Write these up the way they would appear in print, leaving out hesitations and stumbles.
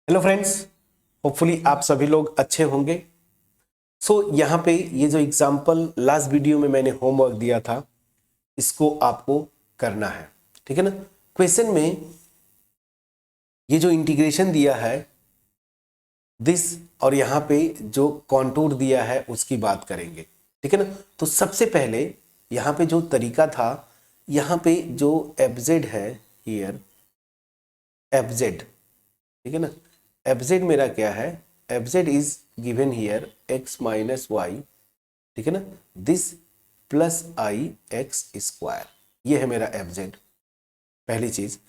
Hello friends, hopefully आप सभी लोग अच्छे होंगे। यहाँ पे ये जो एग्जाम्पल लास्ट वीडियो में मैंने होमवर्क दिया था, इसको आपको करना है, ठीक है ना। क्वेश्चन में ये जो इंटीग्रेशन दिया है दिस, और यहाँ पे जो कॉन्टूर दिया है उसकी बात करेंगे, ठीक है ना। तो सबसे पहले यहाँ पे जो तरीका था, यहाँ पे जो एफजेड है हियर, एफजेड, ठीक है ना। एफजेड मेरा क्या है, F Z is given here X minus Y, ठीक है ना, this plus I X square, ये है मेरा एफजेड, पहली चीज।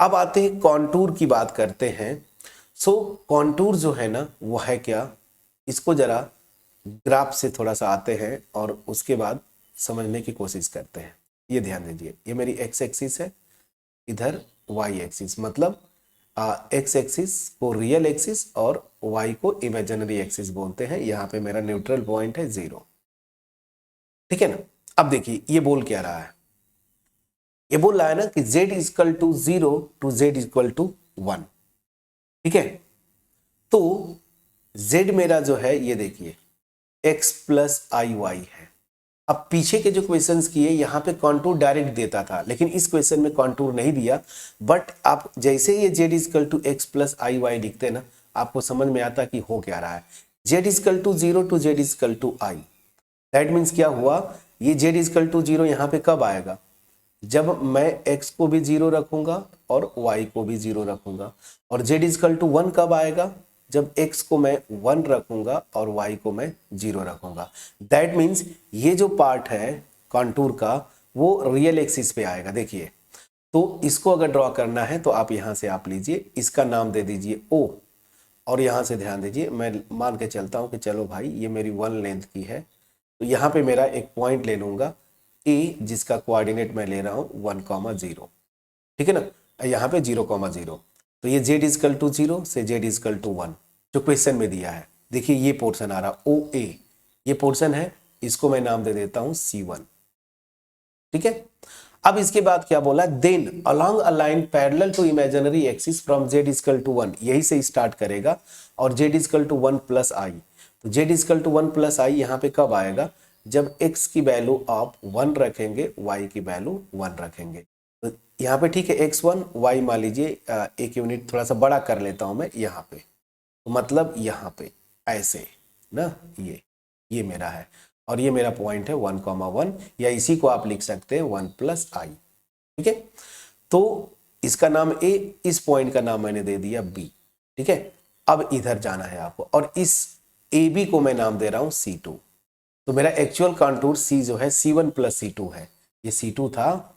अब आते हैं कॉन्टूर की बात करते हैं। कॉन्टूर जो है ना वो है क्या, इसको जरा ग्राफ से थोड़ा सा आते हैं और उसके बाद समझने की कोशिश करते हैं। ये ध्यान दीजिए, ये मेरी एक्स एक्सिस है, इधर वाई एक्सिस, मतलब एक्स एक्सिस को रियल एक्सिस और वाई को इमेजिनरी एक्सिस बोलते हैं। यहाँ पे मेरा न्यूट्रल पॉइंट है 0, ठीक है ना। अब देखिए ये बोल क्या रहा है, ये बोल रहा है ना कि z equal to 0 to z equal to 1, ठीक है। तो z मेरा जो है ये देखिए x प्लस आई वाई है। अब पीछे के जो क्वेश्चंस किए यहाँ पे कॉन्टूर डायरेक्ट देता था, लेकिन इस क्वेश्चन में कॉन्टूर नहीं दिया। बट आप जैसे ये z equal to X plus I Y लिखते ना, आपको समझ में आता कि हो क्या रहा है। z equal to 0 to z equal to I, that means क्या हुआ, ये z इक्वल टू 0 यहाँ पे कब आएगा, जब मैं x को भी 0 रखूंगा और y को भी 0 रखूंगा। और z इक्वल टू 1 कब आएगा, जब x को मैं 1 रखूंगा और y को मैं 0 रखूंगा। दैट मीन्स ये जो पार्ट है कॉन्टूर का वो रियल एक्सिस पे आएगा। देखिए, तो इसको अगर ड्रॉ करना है तो आप यहां से आप लीजिए, इसका नाम दे दीजिए O, और यहां से ध्यान दीजिए, मैं मान के चलता हूं कि चलो भाई ये मेरी 1 लेंथ की है, तो यहाँ पे मेरा एक पॉइंट ले लूंगा A, जिसका कोऑर्डिनेट मैं ले रहा हूँ 1,0, ठीक है ना। यहाँ पे 0,0, तो ये z इजकल टू 0 से z इजकल टू 1 जो क्वेश्चन में दिया है। देखिए ये पोर्शन आ रहा OA, ये पोर्शन है, इसको मैं नाम दे देता हूँ C1, ठीक है। अब इसके बाद क्या बोला, then along a line parallel to imaginary axis from z equal to 1, यही से स्टार्ट करेगा, और z equal to 1 plus I. तो z equal to 1 plus I यहाँ पे कब आएगा, जब x की वैल्यू आप 1 रखेंगे, y की वैल्यू 1 रखेंगे। तो यहाँ पे ठीक है x1 y, मान लीजिए एक यूनिट थोड़ा सा बड़ा कर लेता हूं मैं यहाँ पे, तो मतलब यहाँ पे ऐसे ना, ये मेरा है, और ये मेरा पॉइंट है 1,1, या इसी को आप लिख सकते हैं 1 प्लस आई, ठीक है। तो इसका नाम A, इस पॉइंट का नाम मैंने दे दिया B, ठीक है। अब इधर जाना है आपको, और इस AB को मैं नाम दे रहा हूं C2। तो मेरा एक्चुअल कॉन्टूर C जो है C1 प्लस C2 है, ये C2 था,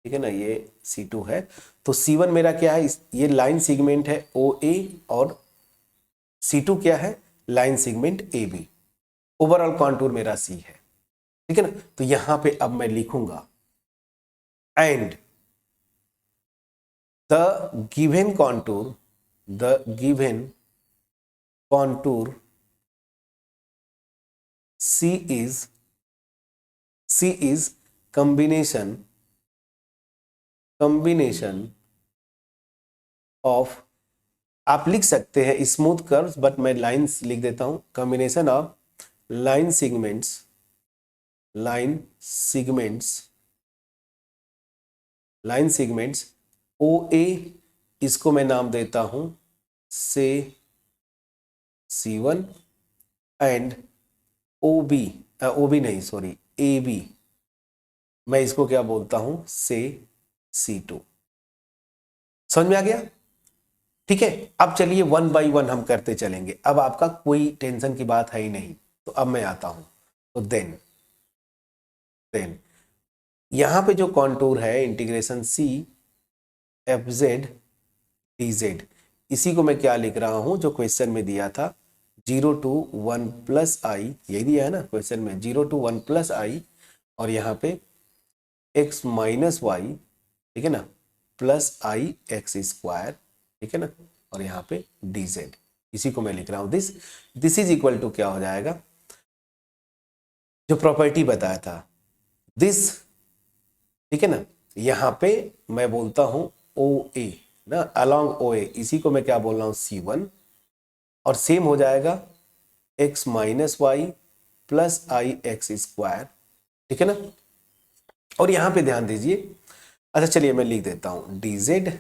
ठीक है ना, ये C2 है। तो C1 मेरा क्या है, ये लाइन सेगमेंट है OA, और C2 क्या है, line segment AB। Overall contour मेरा C है, ठीक है ना। तो यहां पे अब मैं लिखूंगा and the given contour, the given contour C is combination of, आप लिख सकते हैं स्मूथ कर्व्स, बट मैं लाइंस लिख देता हूं, combination of line segments OA, इसको मैं नाम देता हूं से C1, एंड OB नहीं, सॉरी, AB, मैं इसको क्या बोलता हूं से C2। समझ में आ गया, ठीक है। अब चलिए 1 बाई 1 हम करते चलेंगे, अब आपका कोई टेंशन की बात है ही नहीं। तो अब मैं आता हूं, तो देन यहां पे जो कॉन्टूर है इंटीग्रेशन C FZ DZ, इसी को मैं क्या लिख रहा हूं, जो क्वेश्चन में दिया था 0 टू 1 प्लस आई, यही दिया है ना क्वेश्चन में, 0 टू 1 प्लस आई, और यहाँ पे x माइनस वाई, ठीक है ना, प्लस आई एक्स स्क्वायर, ठीक है ना, और यहाँ पे dz, इसी को मैं लिख रहा हूं दिस इज इक्वल टू क्या हो जाएगा, जो प्रॉपर्टी बताया था दिस, ठीक है ना। यहां पे मैं बोलता हूं OA, ना, अलोंग ओ ए, इसी को मैं क्या बोल रहा हूँ C1, और सेम हो जाएगा x minus Y plus I X square, ठीक है ना। और यहां पे ध्यान दीजिए, अच्छा चलिए मैं लिख देता हूं dz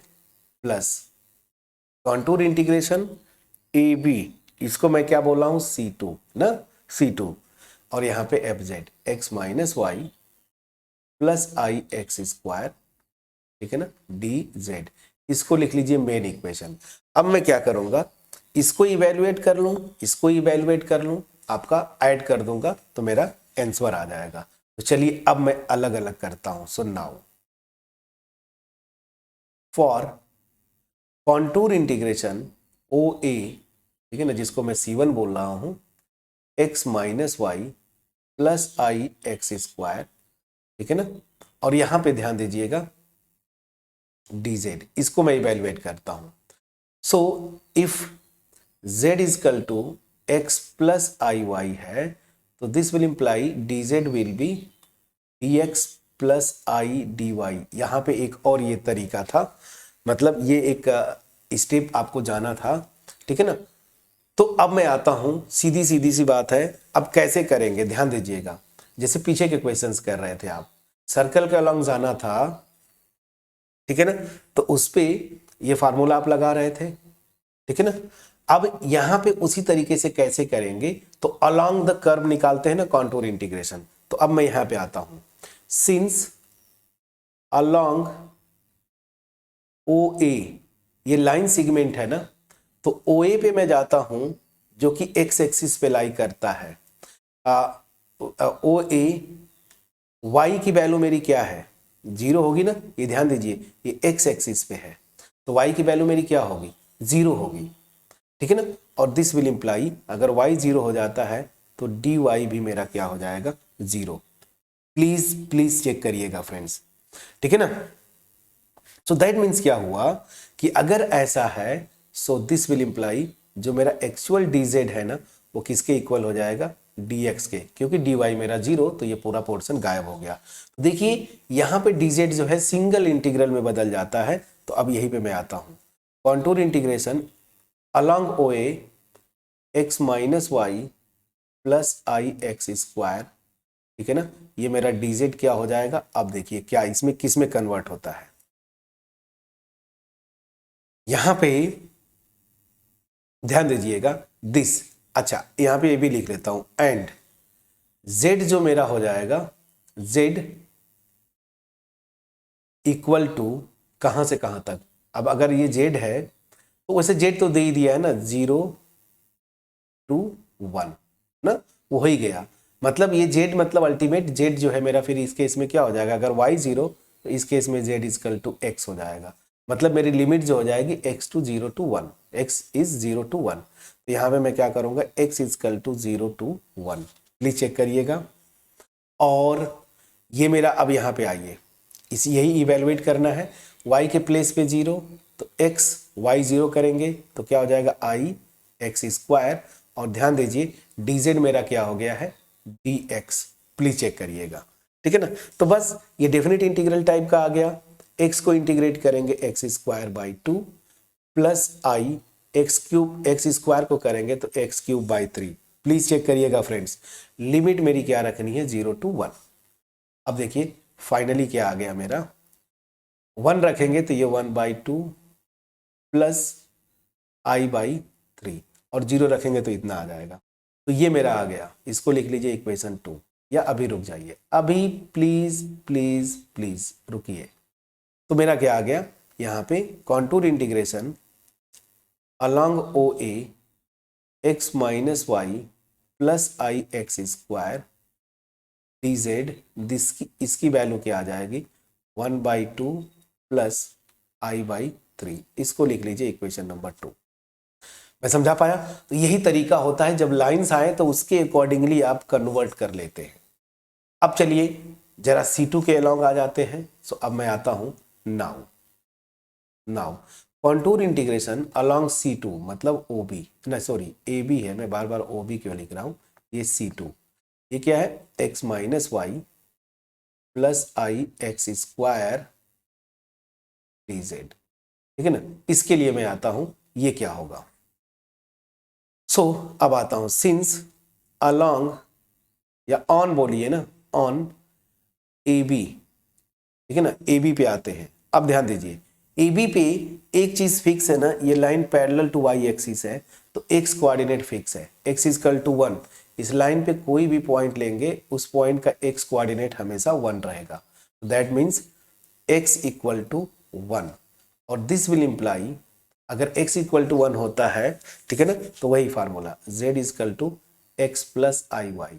plus contour integration A B, इसको मैं क्या बोल रहा हूं C2 ना, C2, और यहां पे fz x minus Y plus I X square, ठीक है ना, dz, इसको लिख लीजिए मेन इक्वेशन। अब मैं क्या करूंगा, इसको इवेलुएट कर लूं, इसको इवेलुएट कर लूं, आपका ऐड कर दूंगा तो मेरा आंसर आ जाएगा। तो चलिए अब मैं अलग अलग करता हूं। So now for contour integration O A, ठीक है ना, जिसको मैं C1 बोल रहा हूं, x minus Y plus I X square, ठीक है ना, और यहां पे ध्यान दीजिएगा dz, इसको मैं इवेलुएट करता हूं। So if z is equal to x plus I Y है, तो this will imply dz will be dx plus I D Y. यहां पे एक और ये तरीका था, मतलब ये एक स्टेप आपको जाना था, ठीक है ना। तो अब मैं आता हूं, सीधी सीधी सी बात है, अब कैसे करेंगे ध्यान दीजिएगा। जैसे पीछे के क्वेश्चंस कर रहे थे आप, सर्कल के अलॉन्ग जाना था, ठीक है ना, तो उस पे ये फार्मूला आप लगा रहे थे, ठीक है ना। अब यहां पे उसी तरीके से कैसे करेंगे, तो अलोंग द कर्व निकालते हैं ना कॉन्टूर इंटीग्रेशन। तो अब मैं यहां पे आता हूं, सिंस अलोंग ओ ए, ये लाइन सेगमेंट है ना, तो ओ ए पे मैं जाता हूं जो कि एक्स एक्सिस पे लाई करता है। ओ ए वाई की वैल्यू मेरी क्या है, 0 होगी ना, ये ध्यान दीजिए, ये एक्स एक्सिस पे है, तो वाई की वैल्यू मेरी क्या होगी, 0 होगी, ठीक है ना। और दिस विल इंप्लाई अगर y 0 हो जाता है तो dy भी मेरा क्या हो जाएगा, 0। प्लीज प्लीज चेक करिएगा फ्रेंड्स, ठीक है ना। सो दैट मीन्स क्या हुआ कि अगर ऐसा है, सो दिस विल इंप्लाई जो मेरा एक्चुअल dz है ना, वो किसके इक्वल हो जाएगा, dx के, क्योंकि dy मेरा 0, तो ये पूरा पोर्शन गायब हो गया। तो देखिए यहां पे dz जो है सिंगल इंटीग्रल में बदल जाता है। तो अब यहीं पे मैं आता हूं, contour integration along OA x minus Y plus I X square, ठीक है ना, ये मेरा dz क्या हो जाएगा। अब देखिए क्या इसमें किस में कन्वर्ट होता है, यहां पे ध्यान दीजिएगा दिस, अच्छा यहां पे ये भी लिख लेता हूं, एंड z जो मेरा हो जाएगा, z इक्वल टू कहां से कहां तक। अब अगर ये z है तो वैसे z तो दे ही दिया है ना, 0 to 1 ना, वो हो ही गया। मतलब ये z मतलब अल्टीमेट z जो है मेरा, फिर इस केस में क्या हो जाएगा, अगर y 0 तो इस केस में z इजकल टू x हो जाएगा। मतलब मेरी लिमिट जो हो जाएगी x to 0 to 1, x is 0 to 1। तो यहाँ पे मैं क्या करूँगा, x equal to 0 to 1, please check करिएगा। और ये मेरा, अब यहाँ पे आइए, इसी यही इवेलुएट करना है, y के प्लेस पे 0, तो x y 0 करेंगे तो क्या हो जाएगा, आई एक्स स्क्वायर, और ध्यान दीजिए dz मेरा क्या हो गया है, dx, प्लीज चेक करिएगा, ठीक है ना। तो बस ये डेफिनेट इंटीग्रल टाइप का आ गया, x को इंटीग्रेट करेंगे X square by 2 plus I X cube, X square को करेंगे तो X cube by 3। Please check करिएगा फ्रेंड्स, लिमिट मेरी क्या रखनी है, 0 to 1। अब देखिए फाइनली क्या आ गया मेरा, 1 रखेंगे तो ये 1/2 प्लस आई बाई 3, और 0 रखेंगे तो इतना आ जाएगा। तो ये मेरा आ गया, इसको लिख लीजिए इक्वेशन 2, या अभी रुक जाइए, अभी प्लीज प्लीज प्लीज रुकिए। तो मेरा क्या आ गया, यहाँ पे contour integration along O A x minus Y plus I X square dz, इसकी वैल्यू क्या आ जाएगी, 1/2 प्लस आई बाई 3, इसको लिख लीजिए इक्वेशन नंबर 2। मैं समझा पाया। तो यही तरीका होता है, जब लाइंस आए तो उसके अकॉर्डिंगली आप कन्वर्ट कर लेते हैं। अब चलिए जरा C2 के अलॉन्ग आ जाते हैं। सो अब मैं आता हूं, now contour integration along C2, मतलब OB, ना सॉरी AB है, मैं बार बार OB क्यों लिख रहा हूं, ये C2, ये क्या है, x minus Y plus I X square dz, ठीक है ना। इसके लिए मैं आता हूं, ये क्या होगा। सो अब आता हूं, सिंस अलोंग या ऑन बोलिए ना, ऑन ए बी, ठीक है ना, ए बी पे आते हैं। अब ध्यान दीजिए, ए बी पे एक चीज फिक्स है ना, ये line parallel to Y axis है, तो एक्स कोऑर्डिनेट फिक्स है, एक्स इक्वल टू 1। इस लाइन पे कोई भी पॉइंट लेंगे, उस पॉइंट का एक्स कोऑर्डिनेट हमेशा 1 रहेगा। That means X equal to 1, और दिस विल इंप्लाई, अगर x इक्वल टू 1 होता है, ठीक है ना, तो वही formula z equal to X plus I Y.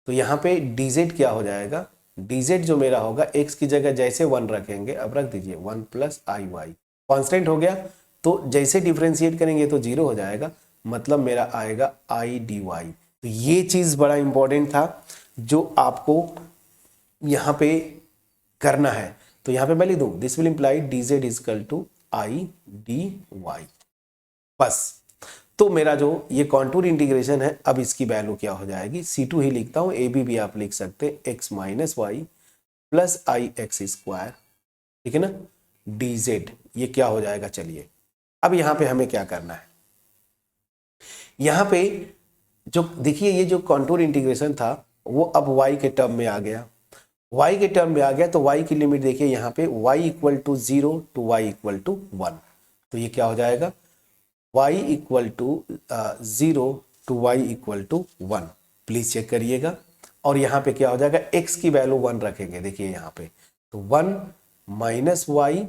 तो यहाँ पे dz क्या हो जाएगा, dz जो मेरा होगा, x की जगह जैसे 1 रखेंगे, अब रख दीजिए 1 प्लस आई वाई, कॉन्स्टेंट हो गया, तो जैसे डिफ्रेंशिएट करेंगे तो 0 हो जाएगा, मतलब मेरा आएगा आई डी वाई। तो ये चीज बड़ा इंपॉर्टेंट था जो आपको यहाँ पे करना है। तो यहाँ पे मैं लिख दूं, this will imply dz equal to I D Y, बस। तो मेरा जो ये कॉन्टूर इंटीग्रेशन है, अब इसकी वैल्यू क्या हो जाएगी, C2 ही लिखता हूं, ए बी भी आप लिख सकते हैं, x minus Y plus I X square, ठीक है ना, dz, ये क्या हो जाएगा। चलिए अब यहां पे हमें क्या करना है, यहां पे जो देखिए, ये जो कॉन्टूर इंटीग्रेशन था वो अब y के टर्म में आ गया, y के टर्म में आ गया, तो y की लिमिट देखिए यहाँ पे, y equal to 0 to y equal to 1, तो ये क्या हो जाएगा, y equal to 0 to y equal to 1, please check करिएगा। और यहाँ पे क्या हो जाएगा, x की वैल्यू 1 रखेंगे, देखिए यहाँ पे, तो 1 माइनस वाई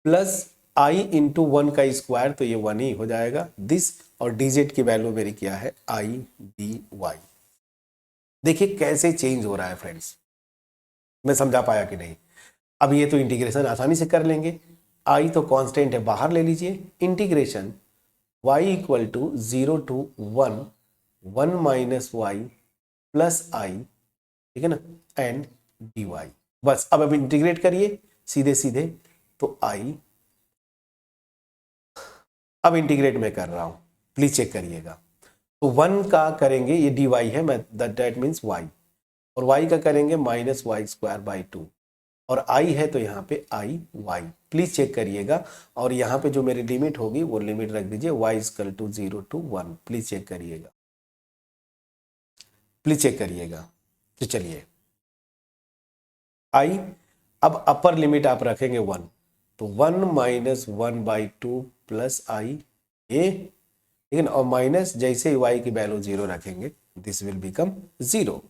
प्लस आई इंटू 1 का स्क्वायर, तो ये 1 ही हो जाएगा दिस, और dz की वैल्यू मेरी क्या है, आई डी वाई। देखिए कैसे चेंज हो रहा है फ्रेंड्स, मैं समझा पाया कि नहीं। अब ये तो इंटीग्रेशन आसानी से कर लेंगे, आई तो कांस्टेंट है, बाहर ले लीजिए, integration y equal to 0 to 1, 1 minus Y plus I, ठीक है ना, एंड डी वाई, बस। अब इंटीग्रेट करिए सीधे सीधे, तो आई, अब इंटीग्रेट मैं कर रहा हूं, प्लीज चेक करिएगा। तो 1 का करेंगे, ये डी वाई है, मैं दैट मीन्स वाई, और y का करेंगे माइनस वाई स्क्वायर बाई 2, और i है तो यहाँ पे आई वाई, प्लीज चेक करिएगा। और यहाँ पे जो मेरी लिमिट होगी वो लिमिट रख दीजिए, y equal to 0 to 1, please check करिएगा, प्लीज चेक करिएगा। तो चलिए i, अब अपर लिमिट आप रखेंगे 1, तो 1 माइनस 1 बाई 2 प्लस आई ए, ठीक है ना, और माइनस जैसे ही y की वैल्यू 0 रखेंगे, दिस विल बिकम 0।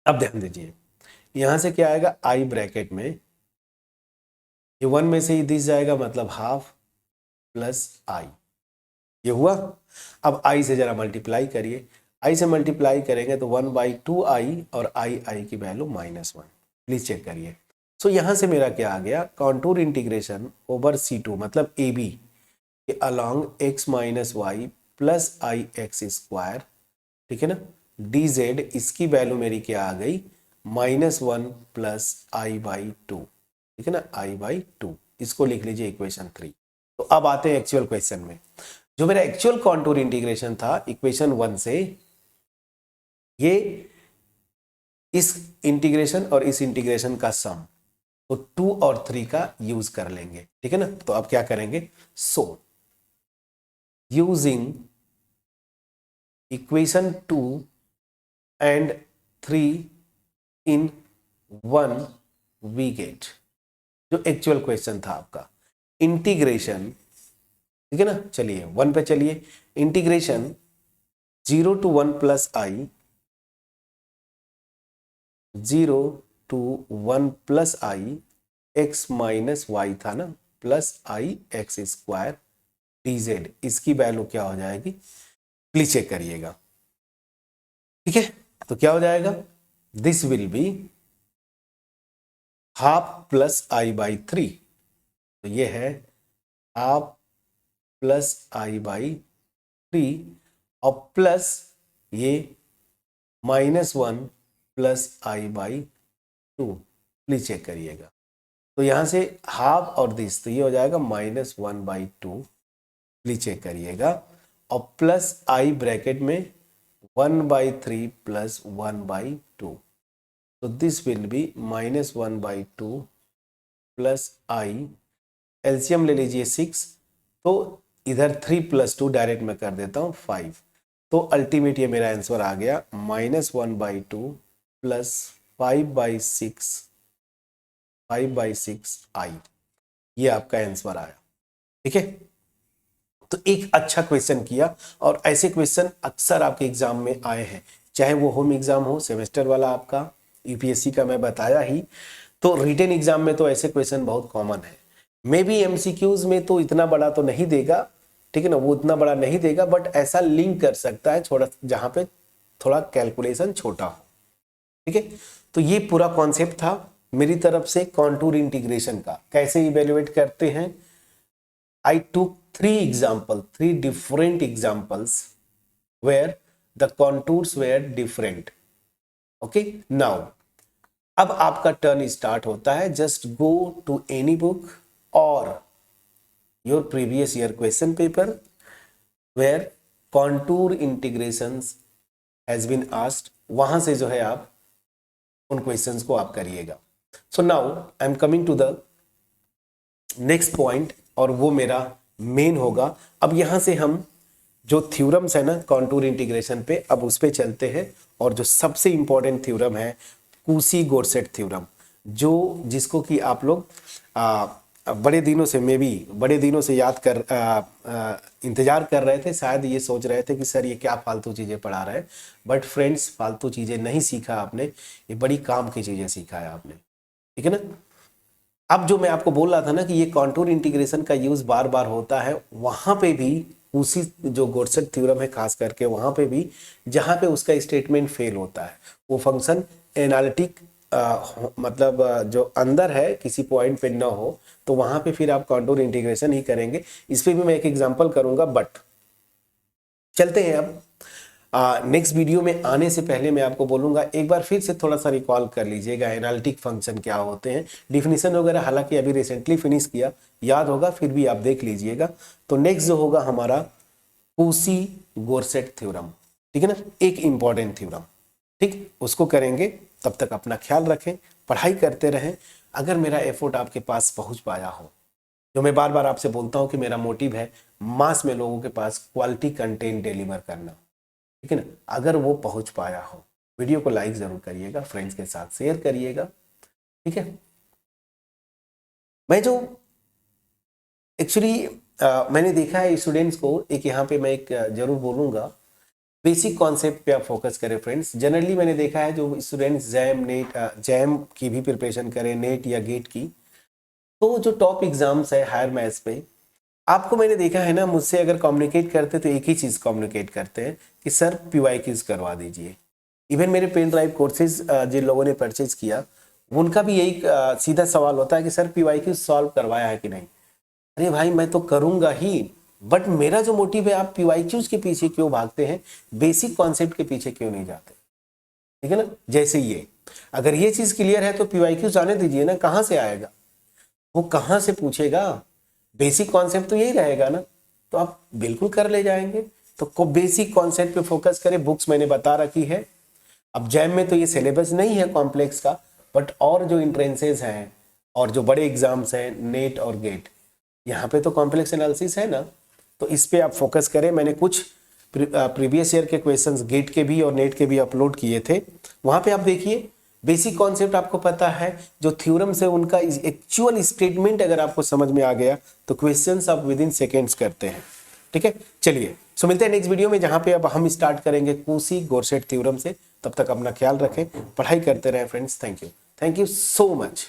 अब ध्यान दीजिए, यहां से क्या आएगा, आई ब्रैकेट में, ये 1 में से ही दिस जाएगा, मतलब हाफ प्लस आई, ये हुआ। अब आई से जरा मल्टीप्लाई करिए, आई से मल्टीप्लाई करेंगे तो 1 बाई 2 आई, और आई की वैल्यू -1, प्लीज चेक करिए। सो यहां से मेरा क्या आ गया, कॉन्टूर इंटीग्रेशन ओवर C2 मतलब ए बी के along X minus Y plus I X square, ठीक है ना, dz, इसकी वैल्यू मेरी क्या आ गई, -1 प्लस आई बाई 2, ठीक है ना, आई बाई 2, इसको लिख लीजिए इक्वेशन 3। तो अब आते हैं एक्चुअल क्वेश्चन में, जो मेरा एक्चुअल कॉन्टूर इंटीग्रेशन था इक्वेशन 1 से, ये इस इंटीग्रेशन और इस इंटीग्रेशन का सम, तो 2 और 3 का यूज कर लेंगे, ठीक है ना। तो अब क्या करेंगे, so using equation 2 and 3 in 1 we get, जो एक्चुअल क्वेश्चन था आपका, इंटीग्रेशन, ठीक है ना। चलिए 1 पे चलिए, integration 0 to 1 plus I, 0 to 1 plus I, X minus Y था ना, plus I X square dz, इसकी वैल्यू क्या हो जाएगी, प्लीज चेक करिएगा, ठीक है। तो क्या हो जाएगा, this will be half plus I by 3, तो ये है हाफ प्लस आई बाई 3, और प्लस ये -1 plus I by 2, please check करिएगा। तो यहां से हाफ और दिस, तो ये हो जाएगा -1 बाई 2, प्लीज चेक करिएगा, और प्लस आई ब्रैकेट में 1 बाई 3 प्लस 1 बाई 2, तो this will be -1 by 2 plus I LCM ले लीजिए 6, तो इधर 3 + 2 डायरेक्ट मैं कर देता हूँ 5, तो अल्टीमेट ये मेरा आंसर आ गया -1/2 प्लस 5/6 आई, ये आपका आंसर आया। ठीक है, तो एक अच्छा क्वेश्चन किया, और ऐसे क्वेश्चन अक्सर आपके एग्जाम में आए हैं, चाहे वो होम एग्जाम हो, सेमेस्टर वाला आपका यूपीएससी का मैं बताया ही, तो रिटन एग्जाम में तो ऐसे क्वेश्चन बहुत कॉमन है। मे बी एमसीक्यूज में तो इतना बड़ा तो नहीं देगा, ठीक है ना, वो उतना बड़ा नहीं देगा, बट ऐसा लिंक कर सकता है थोड़ा, जहां पे थोड़ा कैलकुलेशन छोटा हो। ठीक है, तो ये पूरा कॉन्सेप्ट था मेरी तरफ से कॉन्टूर इंटीग्रेशन का, कैसे इवेल्युएट करते हैं। आई टूक 3 different examples where the contours were different. Okay, now अब आपका टर्न स्टार्ट होता है। Just go to any book और your previous year question paper where contour integrations has been asked, वहां से जो है आप उन क्वेश्चंस को आप करिएगा। So now I am coming to the next point, और वो मेरा मेन होगा। अब यहां से हम जो थ्योरम्स है ना कॉन्टूर इंटीग्रेशन पे, अब उस पे चलते हैं। और जो सबसे इंपॉर्टेंट थ्योरम है कूसी-गोरसेट थ्योरम, जो जिसको कि आप लोग बड़े दिनों से, मे बी बड़े दिनों से याद कर इंतजार कर रहे थे, शायद ये सोच रहे थे कि सर ये क्या फालतू चीज़ें पढ़ा रहे हैं। बट फ्रेंड्स, फालतू चीज़ें नहीं सीखा आपने, ये बड़ी काम की चीज़ें सीखा है आपने। ठीक है ना। अब जो मैं आपको बोल रहा था ना कि ये कॉन्टूर इंटीग्रेशन का यूज बार बार होता है, वहां पे भी उसी जो गोरसेट थ्योरम है खास करके, वहां पे भी जहां पे उसका स्टेटमेंट फेल होता है, वो फंक्शन एनालिटिक मतलब जो अंदर है किसी पॉइंट पे ना हो, तो वहां पे फिर आप कॉन्टूर इंटीग्रेशन ही करेंगे। इस पे भी मैं एक एग्जांपल करूंगा, बट चलते हैं अब नेक्स्ट वीडियो में आने से पहले मैं आपको बोलूंगा एक बार फिर से थोड़ा सा रिकॉल कर लीजिएगा एनालिटिक फंक्शन क्या होते हैं, डिफिनीशन वगैरह हालांकि अभी रिसेंटली फिनिश किया, याद होगा, फिर भी आप देख लीजिएगा। तो नेक्स्ट जो होगा हमारा कूसी-गोरसेट थ्योरम, ठीक है ना, एक इंपॉर्टेंट थ्योरम, ठीक, उसको करेंगे। तब तक अपना ख्याल रखें, पढ़ाई करते रहें। अगर मेरा एफर्ट आपके पास पहुंच पाया हो, जो मैं बार बार आपसे बोलता हूं कि मेरा मोटिव है मास में लोगों के पास क्वालिटी कंटेंट डिलीवर करना, ठीक है ना, अगर वो पहुंच पाया हो, वीडियो को लाइक जरूर करिएगा, फ्रेंड्स के साथ शेयर करिएगा। ठीक है, मैं जो एक्चुअली मैंने देखा है स्टूडेंट्स को, एक यहाँ पे मैं एक जरूर बोलूंगा, बेसिक कॉन्सेप्ट पे आप फोकस करें फ्रेंड्स। जनरली मैंने देखा है जो स्टूडेंट्स जैम की भी प्रिपरेशन करें, नेट या गेट की, तो जो टॉप एग्जाम्स है हायर मैथ्स पे, आपको मैंने देखा है ना, मुझसे अगर कम्युनिकेट करते तो एक ही चीज़ कम्युनिकेट करते हैं कि सर पीवाईक्यूज करवा दीजिए। इवन मेरे पेन ड्राइव कोर्सेज जिन लोगों ने परचेज किया, उनका भी यही सीधा सवाल होता है कि सर पीवाईक्यूज सॉल्व करवाया है कि नहीं। अरे भाई, मैं तो करूँगा ही, बट मेरा जो मोटिव है, आप पीवाईक्यूज के पीछे क्यों भागते हैं, बेसिक कॉन्सेप्ट के पीछे क्यों नहीं जाते। ठीक है ना, जैसे ये, अगर ये चीज़ क्लियर है तो पीवाईक्यूज आने दीजिए ना, कहाँ से आएगा, वो कहाँ से पूछेगा, बेसिक कॉन्सेप्ट तो यही रहेगा ना, तो आप बिल्कुल कर ले जाएंगे। तो बेसिक कॉन्सेप्ट पे फोकस करें, बुक्स मैंने बता रखी है। अब जैम में तो ये सिलेबस नहीं है कॉम्प्लेक्स का, बट और जो इंट्रेंसेज हैं और जो बड़े एग्जाम्स हैं नेट और गेट, यहाँ पे तो कॉम्प्लेक्स एनालिसिस है ना, तो इस पे आप फोकस करें। मैंने कुछ प्रीवियस ईयर के क्वेश्चंस गेट के भी और नेट के भी अपलोड किए थे, वहाँ पे आप देखिए बेसिक कॉन्सेप्ट आपको पता है, जो थ्योरम्स है उनका एक्चुअल स्टेटमेंट अगर आपको समझ में आ गया तो क्वेश्चंस आप विद इन सेकेंड्स करते हैं। ठीक है, चलिए सो मिलते हैं नेक्स्ट वीडियो में, जहां पे अब हम स्टार्ट करेंगे कूसी-गोरसेट थ्योरम से। तब तक अपना ख्याल रखें, पढ़ाई करते रहें friends. Thank you so much.